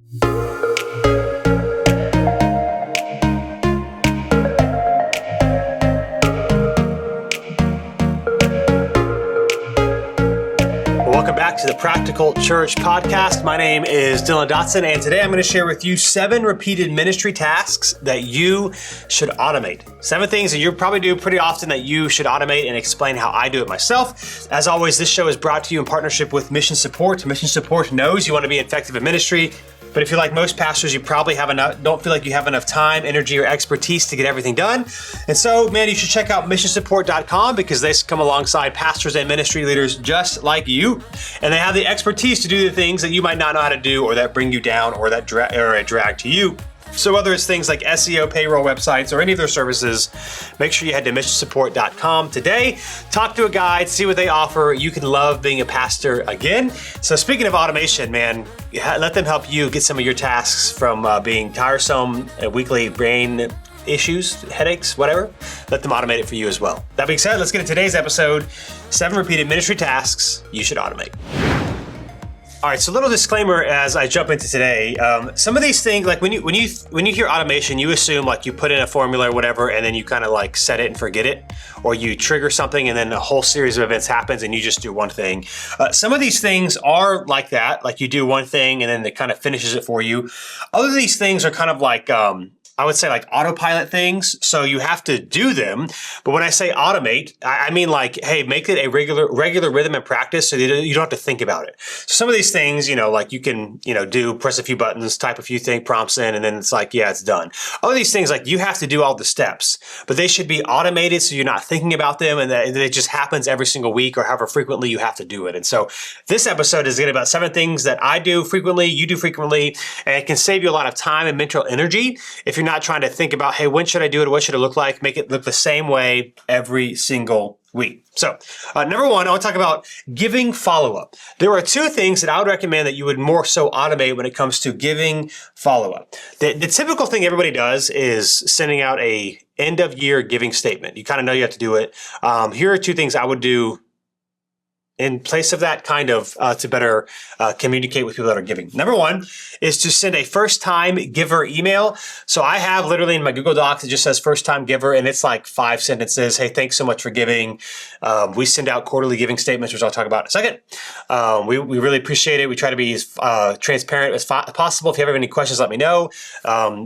Welcome back to the Practical Church Podcast. My name is Dylan Dotson, and today I'm going to share with you 7 repeated ministry tasks that you should automate. 7 things that you probably do pretty often that you should automate, and explain how I do it myself. As always, this show is brought to you in partnership with Mission Support. Mission Support knows you want to be effective in ministry, but if you're like most pastors, you probably don't feel like you have enough time, energy, or expertise to get everything done. And so, man, you should check out missionsupport.com because they come alongside pastors and ministry leaders just like you. And they have the expertise to do the things that you might not know how to do, or that bring you down, or that are a drag to you. So whether it's things like SEO, payroll websites, or any of their services, make sure you head to missionsupport.com today. Talk to a guide, see what they offer. You can love being a pastor again. So speaking of automation, man, let them help you get some of your tasks from being tiresome, weekly brain issues, headaches, whatever. Let them automate it for you as well. That being said, let's get into today's episode, 7 repeated ministry tasks you should automate. All right, so a little disclaimer as I jump into today. Some of these things, like when you hear automation, you assume like you put in a formula or whatever, and then you kind of like set it and forget it, or you trigger something and then a whole series of events happens and you just do one thing. Some of these things are like that, like you do one thing and then it kind of finishes it for you. Other of these things are kind of like, I would say like autopilot things. So you have to do them. But when I say automate, I mean like, hey, make it a regular rhythm and practice so you don't have to think about it. So some of these things, like you can, press a few buttons, type a few prompts in, and then it's like, yeah, it's done. All of these things, like you have to do all the steps, but they should be automated so you're not thinking about them and that it just happens every single week or however frequently you have to do it. And so this episode is about 7 things that I do frequently, you do frequently, and it can save you a lot of time and mental energy if you're not trying to think about, hey, when should I do it? What should it look like? Make it look the same way every single week. So number 1, I want to talk about giving follow-up. There are 2 things that I would recommend that you would more so automate when it comes to giving follow-up. The typical thing everybody does is sending out a end of year giving statement. You kind of know you have to do it. Here are 2 things I would do in place of that, kind of to better communicate with people that are giving. Number 1 is to send a first-time giver email. So I have literally in my Google Docs, it just says first-time giver, and it's like 5 sentences. Hey, thanks so much for giving. We send out quarterly giving statements, which I'll talk about in a second. We really appreciate it. We try to be as transparent as possible. If you have any questions, let me know.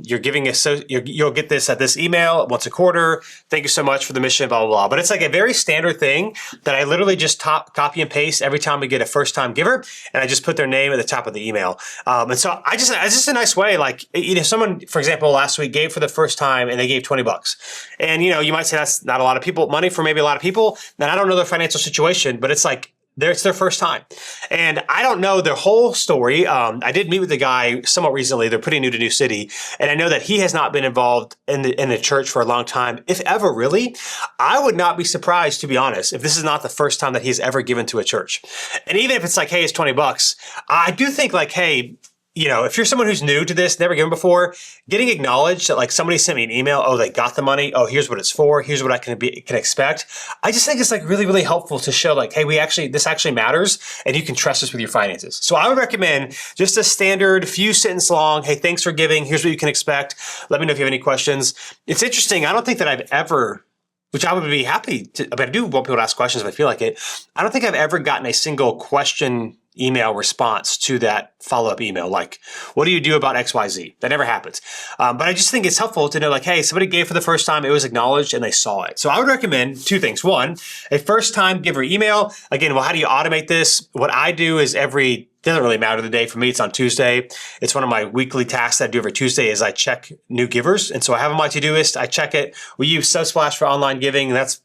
You're giving us, you'll get this at this email once a quarter. Thank you so much for the mission, blah, blah, blah. But it's like a very standard thing that I literally just copy and paste every time we get a first-time giver, and I just put their name at the top of the email. And so it's just a nice way, like, someone, for example, last week gave for the first time and they gave $20. And, you might say that's not a lot of money for maybe a lot of people. And I don't know their financial situation, but it's like, it's their first time. And I don't know their whole story. I did meet with the guy somewhat recently. They're pretty new to New City. And I know that he has not been involved in the church for a long time, if ever really. I would not be surprised, to be honest, if this is not the first time that he's ever given to a church. And even if it's like, hey, it's $20, I do think like, hey, if you're someone who's new to this, never given before, getting acknowledged that like somebody sent me an email, oh, they got the money, oh, here's what it's for, here's what I can expect. I just think it's like really, really helpful to show like, hey, this actually matters and you can trust us with your finances. So I would recommend just a standard few sentence long, hey, thanks for giving, here's what you can expect. Let me know if you have any questions. It's interesting. I don't think that I've ever, which I would be happy to, but I do want people to ask questions if I feel like it. I don't think I've ever gotten a single question email response to that follow-up email. Like, what do you do about XYZ? That never happens. But I just think it's helpful to know like, hey, somebody gave for the first time, it was acknowledged and they saw it. So I would recommend 2 things. 1, a first-time giver email. Again, well, how do you automate this? What I do is doesn't really matter the day. For me, it's on Tuesday. It's one of my weekly tasks that I do every Tuesday is I check new givers. And so I have on my to-do list. I check it. We use Subsplash for online giving. And that's,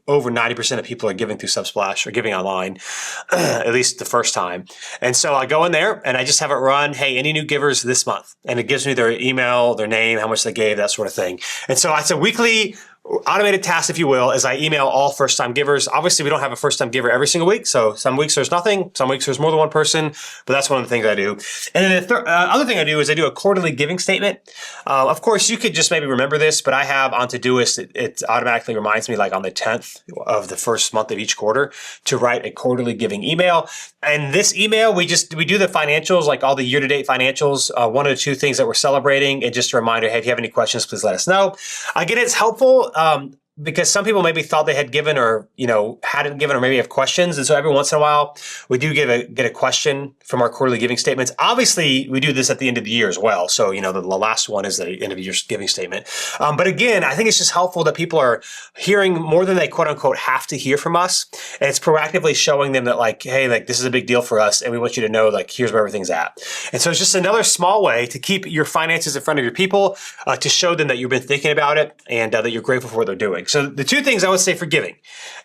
over 90% of people are giving through Subsplash or giving online, at least the first time. And so I go in there and I just have it run, hey, any new givers this month? And it gives me their email, their name, how much they gave, that sort of thing. And so it's a weekly automated task, if you will, is I email all first-time givers. Obviously, we don't have a first-time giver every single week. So some weeks there's nothing. Some weeks there's more than one person. But that's one of the things I do. And then the other thing I do is I do a quarterly giving statement. Of course, you could just maybe remember this, but I have on Todoist, it automatically reminds me like on the 10th of the first month of each quarter to write a quarterly giving email. And this email, we do the financials, like all the year-to-date financials, one or two things that we're celebrating, and just a reminder, hey, if you have any questions, please let us know. Again, it's helpful because some people maybe thought they had given or, hadn't given or maybe have questions. And so every once in a while, we do get a question from our quarterly giving statements. Obviously, we do this at the end of the year as well. So, the last one is the end of year giving statement. But again, I think it's just helpful that people are hearing more than they quote unquote have to hear from us. And it's proactively showing them that like, hey, like this is a big deal for us. And we want you to know like, here's where everything's at. And so it's just another small way to keep your finances in front of your people, to show them that you've been thinking about it and that you're grateful for what they're doing. So the two things I would say for giving,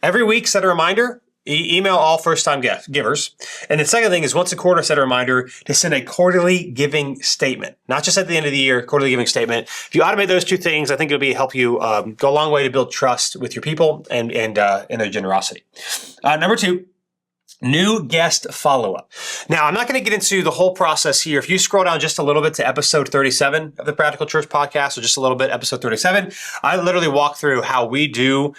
every week, set a reminder, email all first-time givers. And the second thing is once a quarter, set a reminder to send a quarterly giving statement, not just at the end of the year, quarterly giving statement. If you automate those two things, I think it'll help you go a long way to build trust with your people and their generosity. Number two, new guest follow-up. Now, I'm not going to get into the whole process here. If you scroll down just a little bit to episode 37 of the Practical Church podcast, or just a little bit, episode 37, I literally walk through how we do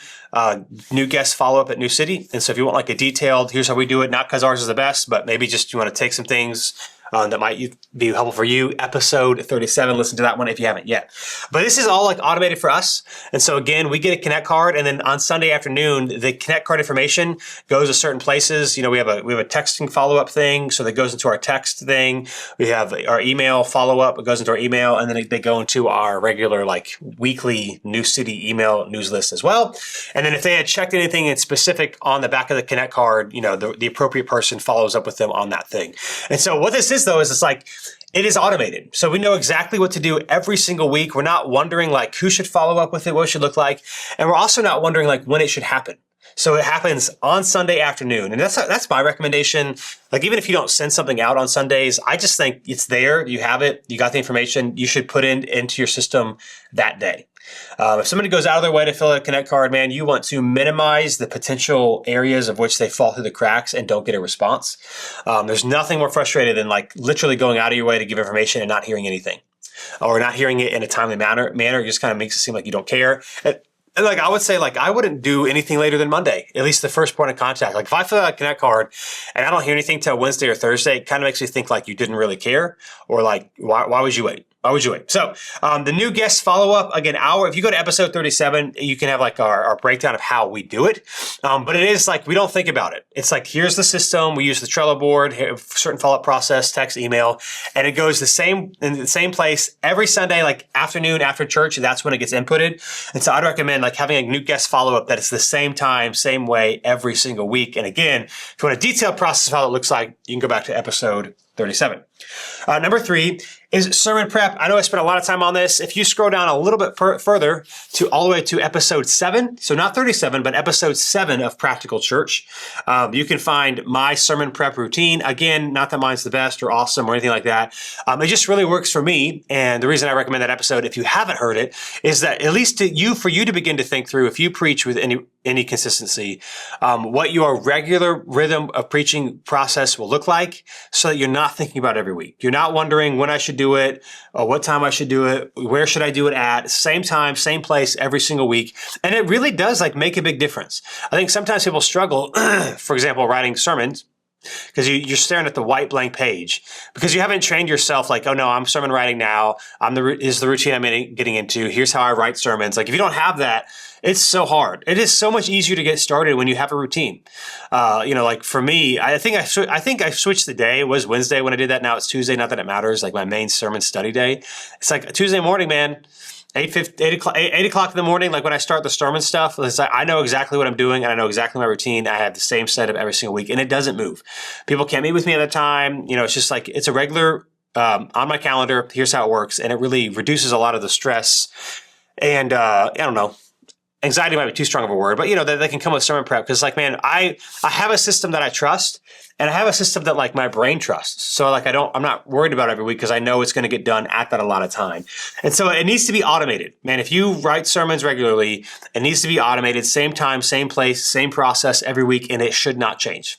new guest follow-up at New City. And so if you want like a detailed, here's how we do it, not because ours is the best, but maybe just you want to take some things that might be helpful for you. Episode 37, listen to that one if you haven't yet. But this is all like automated for us. And so again, we get a Connect card, and then on Sunday afternoon, the Connect card information goes to certain places. We have a texting follow-up thing, so that goes into our text thing. We have our email follow-up, it goes into our email, and then they go into our regular like weekly New City email news list as well. And then if they had checked anything in specific on the back of the Connect card, the appropriate person follows up with them on that thing. And so what this is though, is it's like, it is automated. So we know exactly what to do every single week. We're not wondering like who should follow up with it, what it should look like. And we're also not wondering like when it should happen. So it happens on Sunday afternoon. And that's my recommendation. Like even if you don't send something out on Sundays, I just think it's there. You have it. You got the information. You should put it into your system that day. If somebody goes out of their way to fill out a Connect card, man, you want to minimize the potential areas of which they fall through the cracks and don't get a response. There's nothing more frustrating than like literally going out of your way to give information and not hearing anything, or not hearing it in a timely manner. It just kind of makes it seem like you don't care. And like I would say, like I wouldn't do anything later than Monday, at least the first point of contact. Like if I fill out a Connect card and I don't hear anything till Wednesday or Thursday, it kind of makes me think like you didn't really care, or like why would you wait? Why would you wait? So the new guest follow-up, again, if you go to episode 37, you can have like our breakdown of how we do it. But it is like, we don't think about it. It's like, here's the system. We use the Trello board, certain follow-up process, text, email, and it goes in the same place every Sunday, like afternoon after church. And that's when it gets inputted. And so I'd recommend like having a new guest follow-up that it's the same time, same way every single week. And again, if you want a detailed process of how it looks like, you can go back to episode 37. Number 3 is sermon prep. I know I spent a lot of time on this. If you scroll down a little bit further to all the way to episode 7, so not 37, but episode 7 of Practical Church, you can find my sermon prep routine. Again, not that mine's the best or awesome or anything like that. It just really works for me. And the reason I recommend that episode, if you haven't heard it, is that at least for you to begin to think through, if you preach with any consistency, what your regular rhythm of preaching process will look like, so that you're not thinking about it every week. You're not wondering when I should do it, or what time I should do it, where should I do it at, same time, same place every single week. And it really does like make a big difference. I think sometimes people struggle, for example, writing sermons, because you're staring at the white blank page because you haven't trained yourself like, oh no, I'm sermon writing now. Is the routine I'm getting into. Here's how I write sermons. Like if you don't have that, it's so hard. It is so much easier to get started when you have a routine. Like for me, I think I switched the day. It was Wednesday when I did that. Now it's Tuesday. Not that it matters. Like my main sermon study day. It's like a Tuesday morning, man. 8 o'clock in the morning, like when I start the sermon stuff, it's like I know exactly what I'm doing and I know exactly my routine. I have the same setup every single week and it doesn't move. People can't meet with me at a time. It's just like, it's a regular, on my calendar. Here's how it works. And it really reduces a lot of the stress and, I don't know. Anxiety might be too strong of a word, but that can come with sermon prep. Cause like, man, I have a system that I trust And I have a system that like my brain trusts. So like I'm not worried about it every week because I know it's going to get done at that allotted time. And so it needs to be automated. Man, if you write sermons regularly, it needs to be automated, same time, same place, same process every week, and it should not change.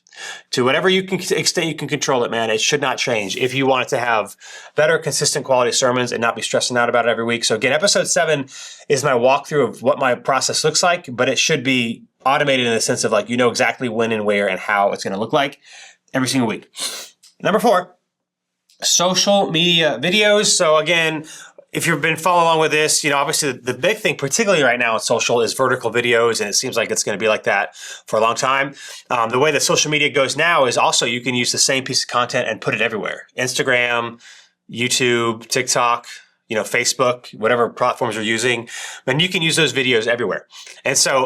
To whatever extent you can control it, man, it should not change if you want it to have better, consistent quality sermons and not be stressing out about it every week. So again, episode 7 is my walkthrough of what my process looks like, but it should be automated in the sense of like, you know exactly when and where and how it's going to look like every single week. Number 4, social media videos. So again, if you've been following along with this, you know, obviously the big thing, particularly right now in social, is vertical videos, and it seems like it's going to be like that for a long time. The way that social media goes now is also you can use the same piece of content and put it everywhere. Instagram, YouTube, TikTok, you know, Facebook, whatever platforms you're using, and you can use those videos everywhere. And so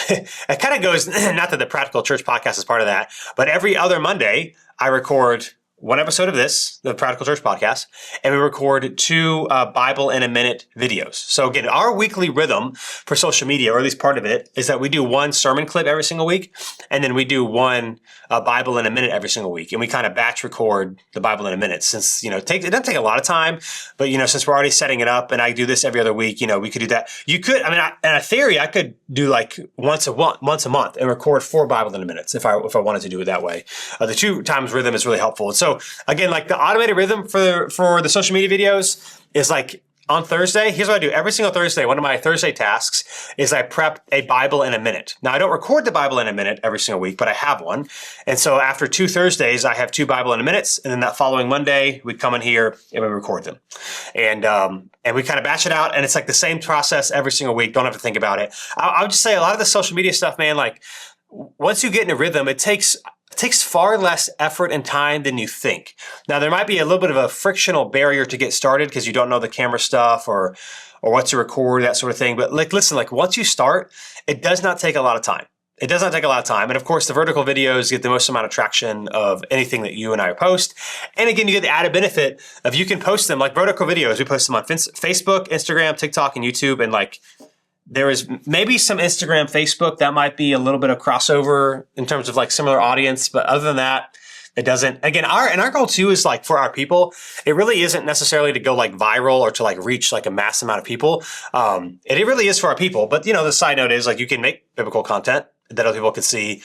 it kind of goes, not that the Practical Church podcast is part of that, but every other Monday, I record one episode of this, the Practical Church podcast, and we record 2 Bible in a Minute videos. So again, our weekly rhythm for social media, or at least part of it, is that we do 1 sermon clip every single week, and then we do 1 Bible in a Minute every single week. And we kind of batch record the Bible in a Minute since, you know, it doesn't take a lot of time, but, you know, since we're already setting it up and I do this every other week, you know, we could do that. You could, I mean, in a theory, I could do like once a month and record 4 Bible in a Minute if I wanted to do it that way. The 2 times rhythm is really helpful. And so again, like the automated rhythm for the social media videos is like on Thursday. Here's what I do every single Thursday. One of my Thursday tasks is I prep a Bible in a minute. Now I don't record the Bible in a minute every single week, but I have one. And so after 2 Thursdays, I have 2 Bible in a minutes. And then that following Monday, we come in here and we record them. And we kind of batch it out. And it's like the same process every single week. Don't have to think about it. I would just say a lot of the social media stuff, man, like once you get in a rhythm, it takes far less effort and time than you think. Now, there might be a little bit of a frictional barrier to get started because you don't know the camera stuff or what to record, that sort of thing. But like, listen, like once you start, it does not take a lot of time. It does not take a lot of time. And of course, the vertical videos get the most amount of traction of anything that you and I post. And again, you get the added benefit of you can post them like vertical videos. We post them on Facebook, Instagram, TikTok, and YouTube. And like, there is maybe some Instagram, Facebook that might be a little bit of crossover in terms of like similar audience, but other than that, it doesn't. Again, our goal too is like for our people, it really isn't necessarily to go like viral or to like reach like a mass amount of people. It really is for our people, but you know, the side note is like you can make biblical content that other people can see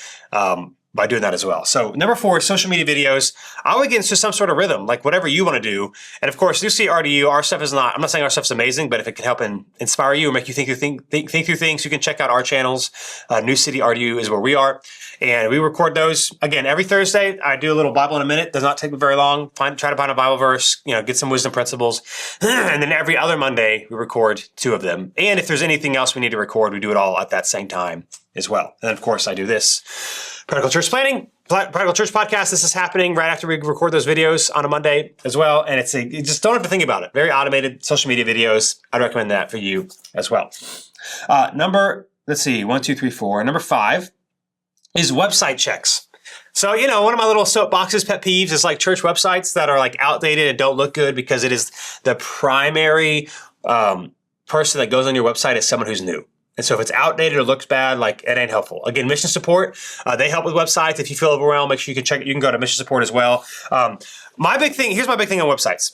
by doing that as well. So number 4, social media videos. I would get into some sort of rhythm, like whatever you want to do. And of course, New City RDU, our stuff is not, I'm not saying our stuff's amazing, but if it can help inspire you or make you think through things, you can check out our channels. New City RDU is where we are. And we record those, again, every Thursday. I do a little Bible in a Minute. Does not take me very long. Try to find a Bible verse, you know, get some wisdom principles. And then every other Monday, we record 2 of them. And if there's anything else we need to record, we do it all at that same time as well. And then, of course, I do this. Practical Church Planning, Practical Church Podcast. This is happening right after we record those videos on a Monday as well. And you just don't have to think about it. Very automated social media videos. I'd recommend that for you as well. Let's see, 1, 2, 3, 4. Number 5 is website checks. So, you know, one of my little soapboxes, pet peeves, is like church websites that are like outdated and don't look good because it is the primary person that goes on your website is someone who's new. And so if it's outdated or looks bad, like it ain't helpful. Again, mission support, they help with websites. If you feel overwhelmed, make sure you can check it. You can go to mission support as well. Here's my big thing on websites.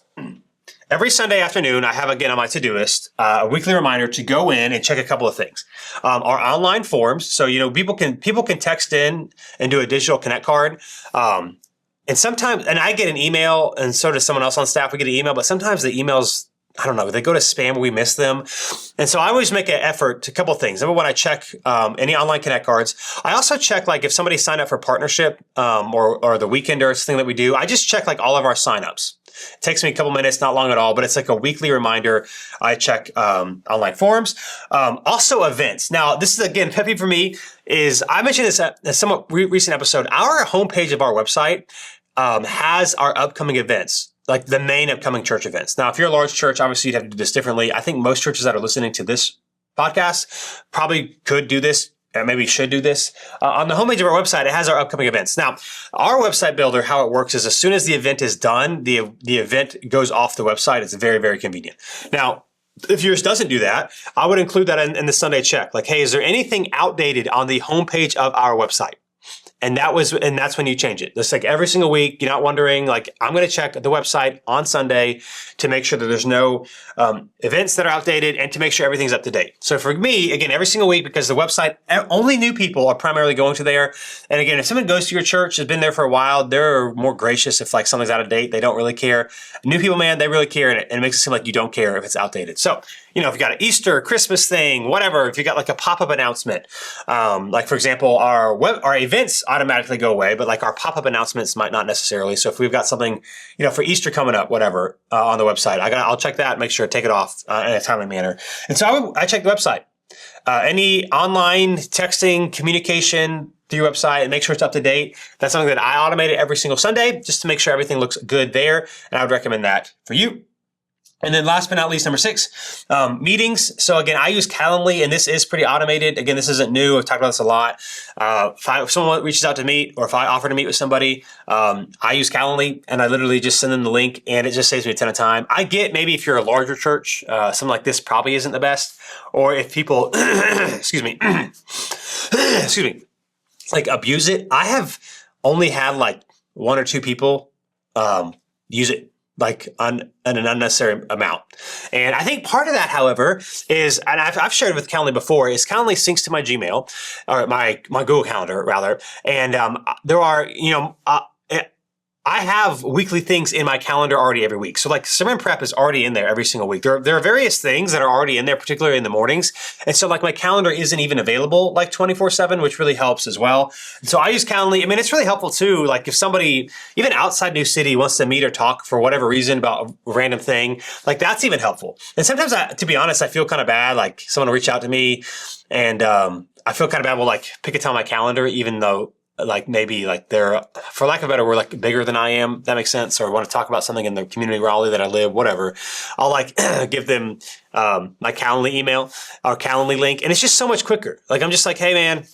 Every Sunday afternoon, I have, again, on my to-do list, a weekly reminder to go in and check a couple of things. Our online forms. So, you know, people can text in and do a digital connect card. And sometimes, and I get an email, and so does someone else on staff. We get an email, but sometimes the emails, I don't know, they go to spam, we miss them. And so I always make an effort to a couple of things. Number 1, I check any online connect cards. I also check like if somebody signed up for partnership or the weekender thing that we do, I just check like all of our signups. It takes me a couple minutes, not long at all, but it's like a weekly reminder. I check online forums. Also events. Now, this is, again, pet peeve for me is, I mentioned this at a somewhat recent episode. Our homepage of our website has our upcoming events, like the main upcoming church events. Now, if you're a large church, obviously you'd have to do this differently. I think most churches that are listening to this podcast probably could do this, and maybe should do this. On the homepage of our website, it has our upcoming events. Now, our website builder, how it works is as soon as the event is done, the event goes off the website. It's very, very convenient. Now, if yours doesn't do that, I would include that in the Sunday check. Like, hey, is there anything outdated on the homepage of our website? And that's when you change it. It's like every single week, you're not wondering, like, I'm going to check the website on Sunday to make sure that there's no events that are outdated and to make sure everything's up to date. So for me, again, every single week, because the website, only new people are primarily going to there. And again, if someone goes to your church, has been there for a while, they're more gracious if like something's out of date. They don't really care. New people, man, they really care, and it makes it seem like you don't care if it's outdated. So, if you got an Easter, Christmas thing, whatever, if you got like a pop-up announcement, like for example, our events automatically go away, but like our pop-up announcements might not necessarily. So if we've got something, for Easter coming up, whatever, on the website, I'll check that, make sure to take it off in a timely manner. And so I check the website. Any online texting, communication through your website, and make sure it's up to date. That's something that I automate every single Sunday just to make sure everything looks good there. And I would recommend that for you. And then last but not least, number 6, meetings. So again, I use Calendly, and this is pretty automated. Again, this isn't new. I've talked about this a lot. If someone reaches out to meet, or if I offer to meet with somebody, I use Calendly, and I literally just send them the link, and it just saves me a ton of time. I get maybe if you're a larger church, something like this probably isn't the best. Or if people, excuse me, like abuse it. I have only had like 1 or 2 people use it like on an unnecessary amount. And I think part of that, however, is, and I've shared with Calendly before, is Calendly syncs to my Gmail, or my Google Calendar rather. And there are, I have weekly things in my calendar already every week. So like sermon prep is already in there every single week. There are various things that are already in there, particularly in the mornings. And so like my calendar isn't even available like 24/7, which really helps as well. And so I use Calendly. I mean, it's really helpful too. Like if somebody, even outside New City, wants to meet or talk for whatever reason about a random thing, like that's even helpful. And sometimes to be honest, I feel kind of bad. Like someone will reach out to me and I feel kind of bad. We'll like pick a time on my calendar, even though like maybe like they're, for lack of a better word, like bigger than I am. That makes sense. Or want to talk about something in the community Raleigh that I live, whatever. I'll like give them my Calendly email or Calendly link, and it's just so much quicker. Like I'm just like, hey man,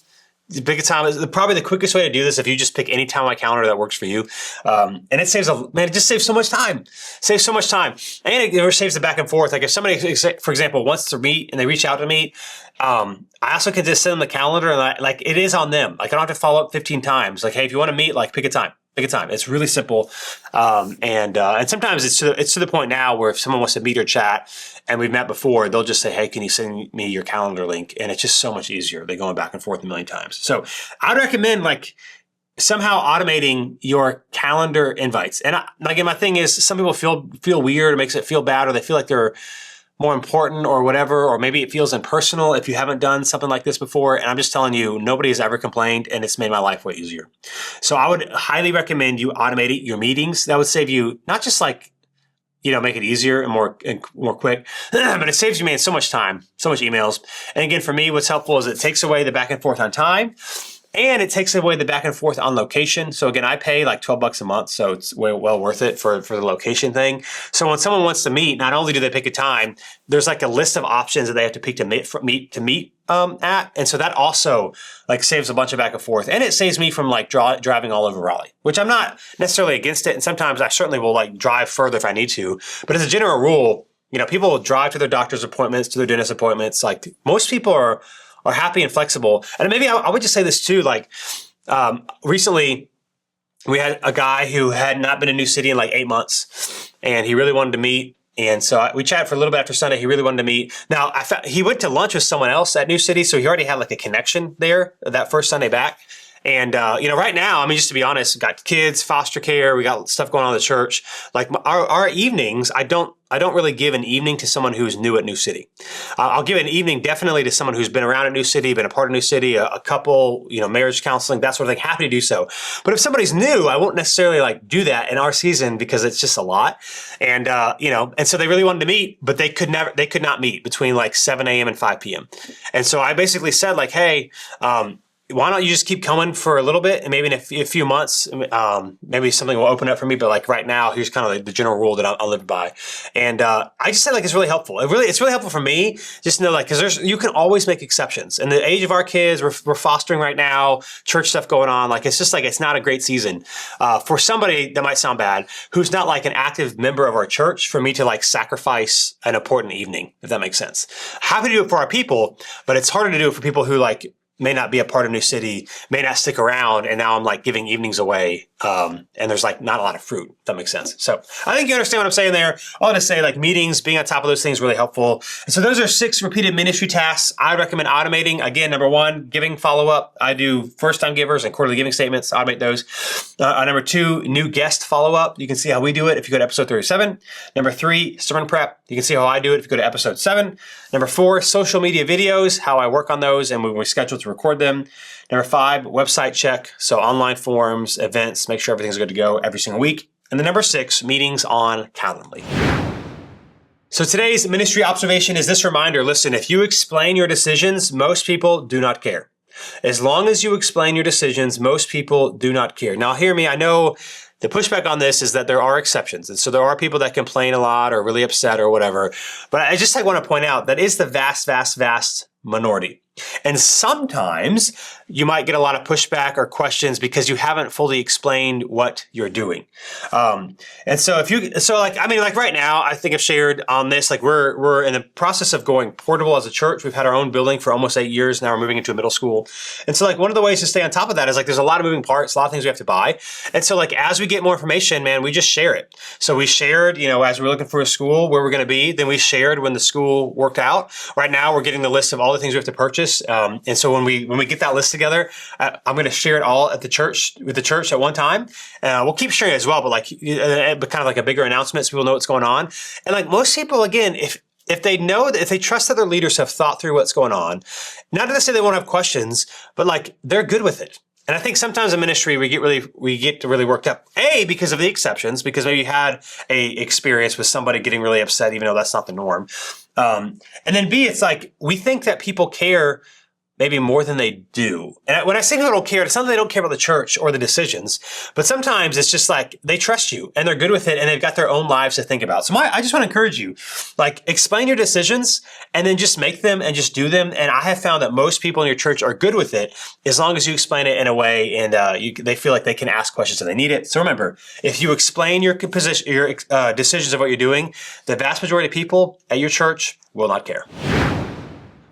pick a time. Probably the quickest way to do this if you just pick any time on my calendar that works for you, and it just saves so much time. Saves so much time, and it saves the back and forth. Like if somebody, for example, wants to meet and they reach out to me, I also can just send them the calendar, and like it is on them. Like I don't have to follow up 15 times. Like, hey, if you want to meet, like pick a time. Pick a time. It's really simple, and sometimes it's to the point now where if someone wants to meet or chat and we've met before, they'll just say, "Hey, can you send me your calendar link?" And it's just so much easier. They're going back and forth a million times. So I'd recommend like somehow automating your calendar invites. And again, my thing is, some people feel weird, it makes it feel bad, or they feel like they're more important or whatever, or maybe it feels impersonal if you haven't done something like this before. And I'm just telling you, nobody has ever complained, and it's made my life way easier. So I would highly recommend you automate your meetings. That would save you not just like, make it easier and more quick, but it saves you, man, so much time, so much emails. And again, for me, what's helpful is it takes away the back and forth on time. And it takes away the back and forth on location. So again, I pay like $12 a month, so it's well worth it for the location thing. So when someone wants to meet, not only do they pick a time, there's like a list of options that they have to pick to meet at, and so that also like saves a bunch of back and forth, and it saves me from like driving all over Raleigh, which I'm not necessarily against it. And sometimes I certainly will like drive further if I need to, but as a general rule, people drive to their doctor's appointments, to their dentist appointments. Like most people are happy and flexible. And maybe I would just say this too, like recently we had a guy who had not been in New City in like 8 months, and he really wanted to meet. And so we chatted for a little bit after Sunday. He really wanted to meet. Now, he went to lunch with someone else at New City, so he already had like a connection there that first Sunday back. And, right now, I mean, just to be honest, got kids, foster care, we got stuff going on in the church. Like our evenings, I don't really give an evening to someone who's new at New City. I'll give an evening definitely to someone who's been around at New City, been a part of New City, a couple, marriage counseling, that sort of thing. Happy to do so. But if somebody's new, I won't necessarily like do that in our season because it's just a lot. And, and so they really wanted to meet, but they could not meet between like 7 a.m. and 5 p.m. And so I basically said like, hey, why don't you just keep coming for a little bit, and maybe in a few months, maybe something will open up for me. But like right now, here's kind of like the general rule that I'll live by. And I just said like it's really helpful. It's really helpful for me just to know like because you can always make exceptions. In the age of our kids, we're fostering right now, church stuff going on. Like it's just like it's not a great season for somebody that might sound bad who's not like an active member of our church for me to like sacrifice an important evening, if that makes sense. Happy to do it for our people, but it's harder to do it for people who like may not be a part of New City, may not stick around, and now I'm like giving evenings away, and there's like not a lot of fruit, if that makes sense. So I think you understand what I'm saying there. All to say, like meetings, being on top of those things is really helpful. And so those are 6 repeated ministry tasks I recommend automating. Again, number 1, giving follow-up. I do first-time givers and quarterly giving statements, automate those. Number 2, new guest follow-up. You can see how we do it if you go to episode 37. Number 3, sermon prep. You can see how I do it if you go to episode 7. Number 4, social media videos, how I work on those and when we schedule to record them. Number 5, website check. So online forums, events, make sure everything's good to go every single week. And then number 6, meetings on Calendly. So today's ministry observation is this reminder. Listen, if you explain your decisions, most people do not care. As long as you explain your decisions, most people do not care. Now, hear me. I know the pushback on this is that there are exceptions. And so there are people that complain a lot or really upset or whatever. But I just want to point out that is the vast minority. And sometimes you might get a lot of pushback or questions because you haven't fully explained what you're doing. And so like right now, I think I've shared on this, like we're in the process of going portable as a church. We've had our own building for almost 8 years. Now we're moving into a middle school. And so like one of the ways to stay on top of that is like there's a lot of moving parts, a lot of things we have to buy. And so like as we get more information, man, we just share it. So we shared, as we're looking for a school where we're going to be, then we shared when the school worked out. Right now we're getting the list of all the things we have to purchase. And so when we get that list together, I'm going to share it all at the church with the church at one time. We'll keep sharing it as well, but kind of like a bigger announcement so people know what's going on. And like most people, again, if they trust that their leaders have thought through what's going on, not to say they won't have questions, but like they're good with it. And I think sometimes in ministry we get really worked up. A, because of the exceptions, because maybe you had a experience with somebody getting really upset, even though that's not the norm. And then B, it's like we think that people care maybe more than they do. And when I say people don't care, it's not that they don't care about the church or the decisions, but sometimes it's just like they trust you and they're good with it and they've got their own lives to think about. So I just want to encourage you, like explain your decisions and then just make them and just do them. And I have found that most people in your church are good with it as long as you explain it in a way and they feel like they can ask questions if they need it. So remember, if you explain your decisions of what you're doing, the vast majority of people at your church will not care.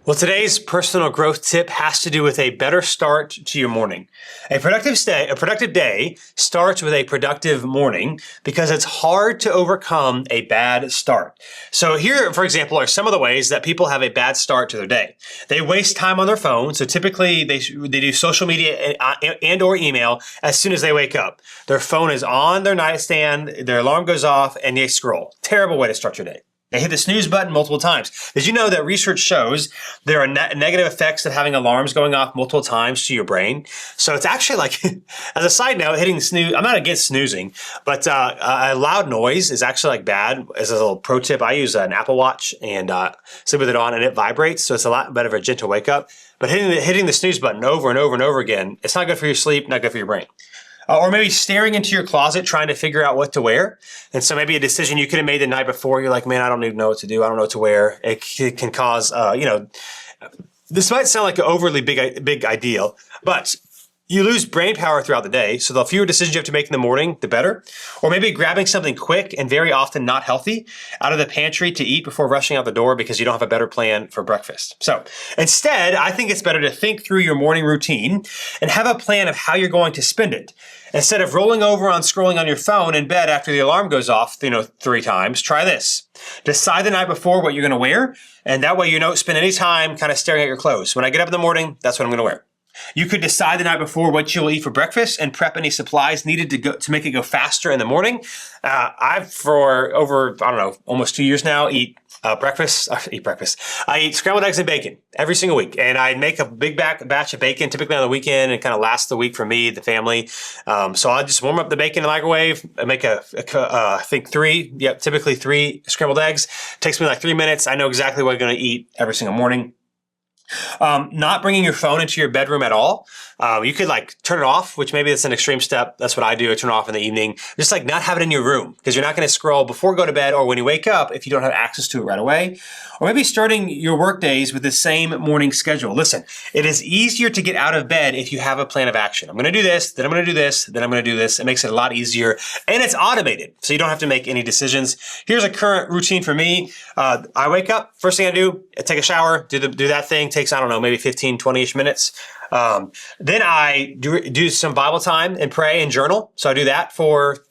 Well, today's personal growth tip has to do with a better start to your morning. A productive day starts with a productive morning because it's hard to overcome a bad start. So here, for example, are some of the ways that people have a bad start to their day. They waste time on their phone. So typically they do social media and or email as soon as they wake up. Their phone is on their nightstand, their alarm goes off, and they scroll. Terrible way to start your day. They hit the snooze button multiple times. Did you know that research shows there are negative effects of having alarms going off multiple times to your brain? So it's actually like, as a side note, hitting the snooze, I'm not against snoozing, but a loud noise is actually like bad. As a little pro tip, I use an Apple Watch and sleep with it on and it vibrates. So it's a lot better of a gentle wake up. But hitting the snooze button over and over and over again, it's not good for your sleep, not good for your brain. Or maybe staring into your closet trying to figure out what to wear. And so maybe a decision you could have made the night before, you're like, man, I don't even know what to do. I don't know what to wear. It can cause, this might sound like an overly big ideal, but you lose brain power throughout the day. So the fewer decisions you have to make in the morning, the better. Or maybe grabbing something quick and very often not healthy out of the pantry to eat before rushing out the door because you don't have a better plan for breakfast. So instead, I think it's better to think through your morning routine and have a plan of how you're going to spend it. Instead of rolling over on scrolling on your phone in bed after the alarm goes off, 3 times, try this. Decide the night before what you're going to wear. And that way you don't spend any time kind of staring at your clothes. When I get up in the morning, that's what I'm going to wear. You could decide the night before what you'll eat for breakfast and prep any supplies needed to make it go faster in the morning. I've for over, almost 2 years now, eat breakfast. I eat scrambled eggs and bacon every single week. And I make a big batch of bacon typically on the weekend and kind of lasts the week for me, the family. So I'll just warm up the bacon in the microwave. I make typically 3 scrambled eggs. Takes me like 3 minutes. I know exactly what I'm going to eat every single morning. Not bringing your phone into your bedroom at all. You could turn it off, which maybe it's an extreme step. That's what I do. I turn it off in the evening. Just not have it in your room because you're not going to scroll before you go to bed or when you wake up if you don't have access to it right away. Or maybe starting your work days with the same morning schedule. Listen, it is easier to get out of bed if you have a plan of action. I'm going to do this, then I'm going to do this, then I'm going to do this. It makes it a lot easier and it's automated. So you don't have to make any decisions. Here's a current routine for me. I wake up, first thing I do, I take a shower, do that thing. Takes, maybe 15, 20-ish minutes. Then I do some Bible time and pray and journal. So I do that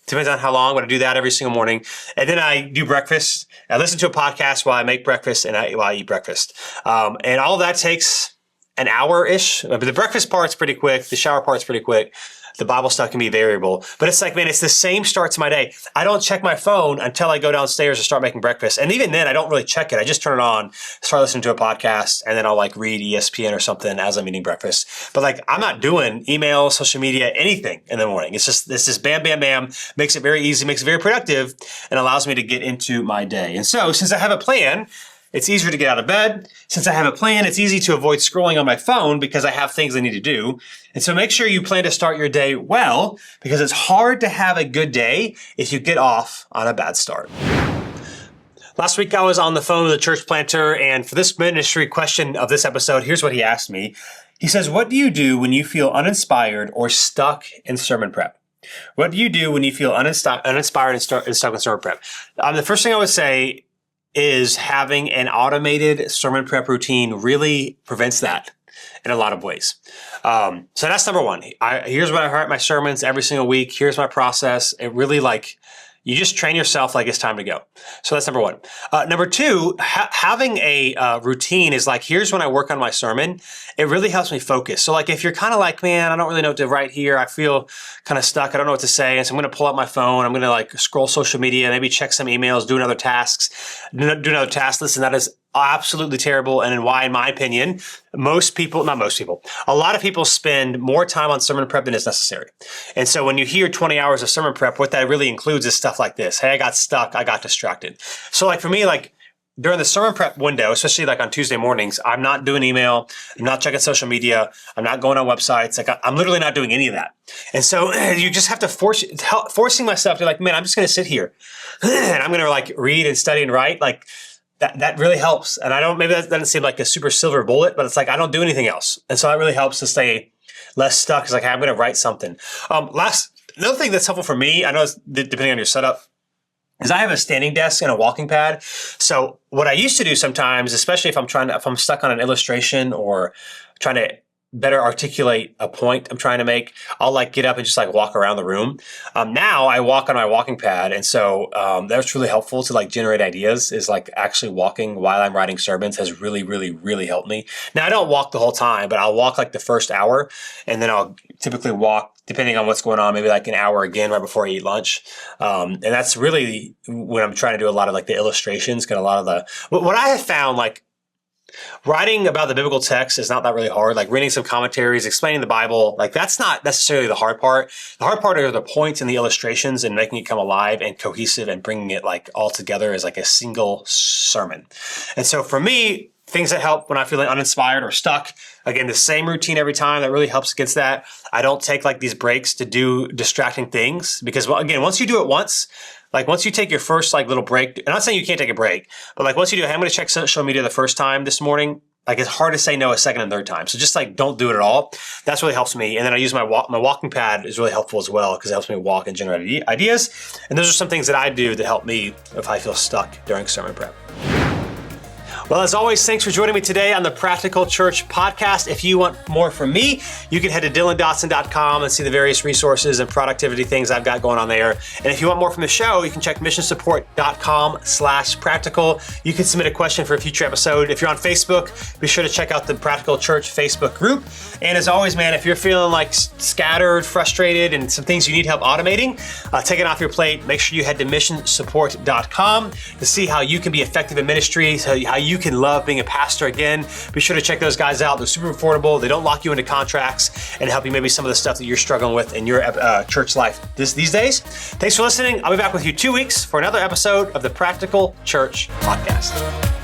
depends on how long, but I do that every single morning. And then I do breakfast. I listen to a podcast while I make breakfast and while I eat breakfast. And all of that takes an hour-ish. But the breakfast part's pretty quick. The shower part's pretty quick. The Bible stuff can be variable. But it's like, man, it's the same start to my day. I don't check my phone until I go downstairs and start making breakfast. And even then, I don't really check it. I just turn it on, start listening to a podcast, and then I'll like read ESPN or something as I'm eating breakfast. But like, I'm not doing email, social media, anything in the morning. It's just bam, bam, bam. Makes it very easy, makes it very productive, and allows me to get into my day. And so since I have a plan, it's easier to get out of bed. Since I have a plan, it's easy to avoid scrolling on my phone because I have things I need to do. And so make sure you plan to start your day well, because it's hard to have a good day if you get off on a bad start. Last week I was on the phone with a church planter, and for this ministry question of this episode, here's what he asked me. He says, what do you do when you feel uninspired or stuck in sermon prep? What do you do when you feel uninspired and stuck in sermon prep? The first thing I would say is having an automated sermon prep routine really prevents that in a lot of ways. So that's number one. Here's what I write my sermons every single week. Here's my process. It really you just train yourself like it's time to go. So that's number one. Number two, having a routine is like, here's when I work on my sermon. It really helps me focus. So like if you're kind of like, man, I don't really know what to write here. I feel kind of stuck. I don't know what to say. And so I'm going to pull out my phone. I'm going to like scroll social media, maybe check some emails, do another task list. And that is absolutely terrible. And why, in my opinion, a lot of people spend more time on sermon prep than is necessary. And so when you hear 20 hours of sermon prep, what that really includes is stuff like this. Hey, I got stuck. I got distracted. So like for me, like during the sermon prep window, especially like on Tuesday mornings, I'm not doing email. I'm not checking social media. I'm not going on websites. Like I'm literally not doing any of that. And so you just have to forcing myself to like, man, I'm just going to sit here and I'm going to like read and study and write. Like that really helps. And maybe that doesn't seem like a super silver bullet, but it's like, I don't do anything else. And so that really helps to stay less stuck. It's like, hey, I'm going to write something. Another thing that's helpful for me, I know it's depending on your setup, is I have a standing desk and a walking pad. So what I used to do sometimes, especially if I'm stuck on an illustration or trying to better articulate a point I'm trying to make, I'll like get up and just like walk around the room. Now I walk on my walking pad. And so that's really helpful to like generate ideas, is like actually walking while I'm writing sermons has really, really, really helped me. Now I don't walk the whole time, but I'll walk like the first hour, and then I'll typically walk, depending on what's going on, maybe like an hour again right before I eat lunch. And that's really when I'm trying to do a lot of like the illustrations, get a lot of what I have found, like writing about the biblical text is not that really hard. Like reading some commentaries, explaining the Bible, like that's not necessarily the hard part. The hard part are the points and the illustrations and making it come alive and cohesive and bringing it like all together as like a single sermon. And so for me, things that help when I'm feeling uninspired or stuck, again, the same routine every time, that really helps against that. I don't take like these breaks to do distracting things because, well, again, once you do it once, like once you take your first like little break, I'm not saying you can't take a break, but like once you do, hey, I'm going to check social media the first time this morning, like it's hard to say no a second and third time. So just like don't do it at all. That's really helps me. And then I use my walking pad is really helpful as well because it helps me walk and generate ideas. And those are some things that I do that help me if I feel stuck during sermon prep. Well, as always, thanks for joining me today on the Practical Church podcast. If you want more from me, you can head to dyllandotson.com and see the various resources and productivity things I've got going on there. And if you want more from the show, you can check missionsupport.com/practical. You can submit a question for a future episode. If you're on Facebook, be sure to check out the Practical Church Facebook group. And as always, man, if you're feeling like scattered, frustrated, and some things you need help automating, take it off your plate. Make sure you head to missionsupport.com to see how you can be effective in ministry, how you can love being a pastor again. Be sure to check those guys out. They're super affordable. They don't lock you into contracts and help you maybe some of the stuff that you're struggling with in your church life these days. Thanks for listening. I'll be back with you 2 weeks for another episode of the Practical Church podcast.